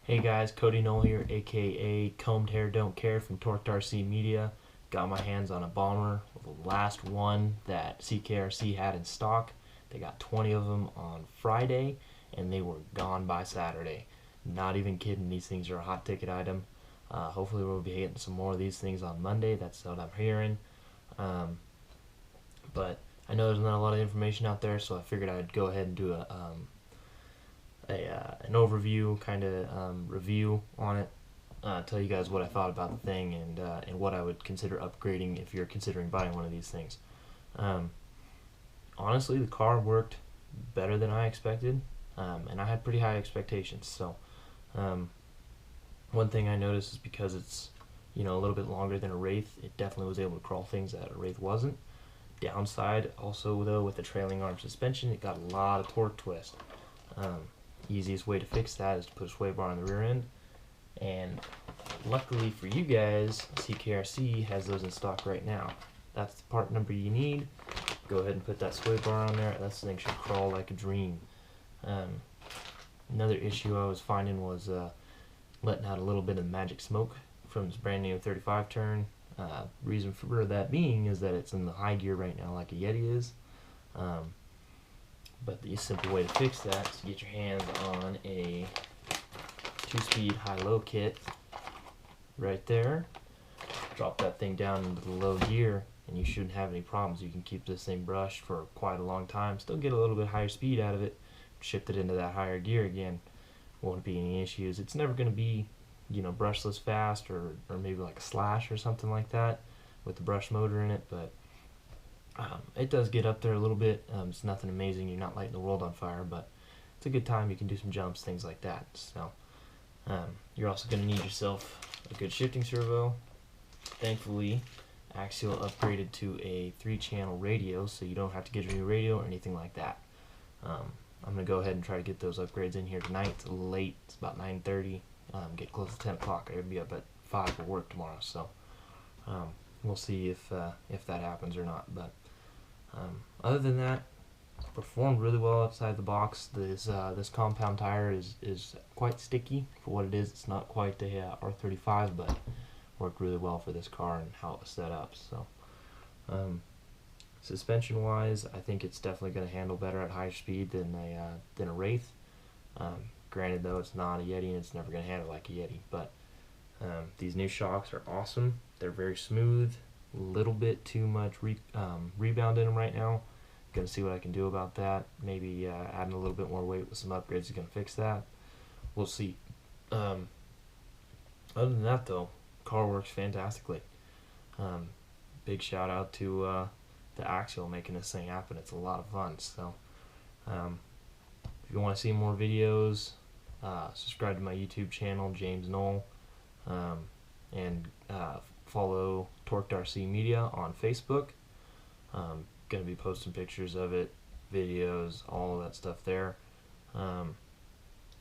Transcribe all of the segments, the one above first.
Hey guys, Cody Knoll here, aka Combed Hair Don't Care from Torqued RC Media. Got my hands on a bomber, the last one that CKRC had in stock. They got 20 of them on Friday, and they were gone by Saturday. Not even kidding, these things are a hot ticket item. Hopefully we'll be getting some more of these things on Monday, that's what I'm hearing. But I know there's not a lot of information out there, so I figured I'd go ahead and do an overview kind of review on it, tell you guys what I thought about the thing and what I would consider upgrading if you're considering buying one of these things. Honestly, the car worked better than I expected, and I had pretty high expectations. So one thing I noticed is because it's a little bit longer than a Wraith, it definitely was able to crawl things that a Wraith wasn't. Downside also though, with the trailing arm suspension, it got a lot of torque twist. Easiest way to fix that is to put a sway bar on the rear end, and luckily for you guys, CKRC has those in stock right now. That's the part number you need. Go ahead and put that sway bar on there. That thing should crawl like a dream. Another issue I was finding was letting out a little bit of magic smoke from this brand new 35 turn. Reason for that being is that it's in the high gear right now like a Yeti is. But the simple way to fix that is to get your hands on a 2-speed high-low kit right there. Drop that thing down into the low gear and you shouldn't have any problems. You can keep this thing brushed for quite a long time, still get a little bit higher speed out of it, shift it into that higher gear again. Won't be any issues. It's never going to be brushless fast or maybe like a Slash or something like that with the brush motor in it, but it does get up there a little bit. It's nothing amazing, you're not lighting the world on fire, but it's a good time. You can do some jumps, things like that. So you're also going to need yourself a good shifting servo. Thankfully, Axial upgraded to a 3-channel radio, so you don't have to get a new radio or anything like that. I'm going to go ahead and try to get those upgrades in here tonight. It's late, it's about 9:30. Get close to 10 o'clock. I'm going to be up at 5 for work tomorrow, so we'll see if that happens or not. But other than that, performed really well outside the box. This compound tire is quite sticky for what it is. It's not quite a R35, but worked really well for this car and how it was set up. So suspension wise, I think it's definitely going to handle better at higher speed than a Wraith. Granted though, it's not a Yeti and it's never going to handle like a Yeti, but these new shocks are awesome. They're very smooth. A little bit too much rebound in them right now. Gonna see what I can do about that. Maybe adding a little bit more weight with some upgrades is gonna fix that. We'll see. Other than that though, car works fantastically. Big shout out to Axial making this thing happen. It's a lot of fun. So if you want to see more videos, subscribe to my YouTube channel, James Knoll, and follow Torqued RC Media on Facebook. Gonna be posting pictures of it, videos, all of that stuff there.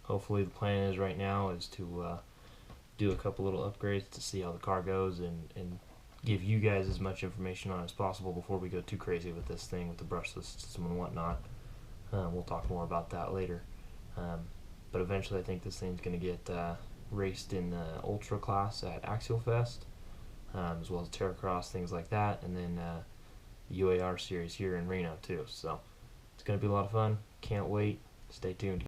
Hopefully the plan is right now is to do a couple little upgrades to see how the car goes and give you guys as much information on it as possible before we go too crazy with this thing with the brushless system and whatnot. We'll talk more about that later. But eventually I think this thing's gonna get raced in the Ultra class at Axial Fest, as well as Terracross, things like that, and then UAR series here in Reno too. So it's going to be a lot of fun. Can't wait. Stay tuned.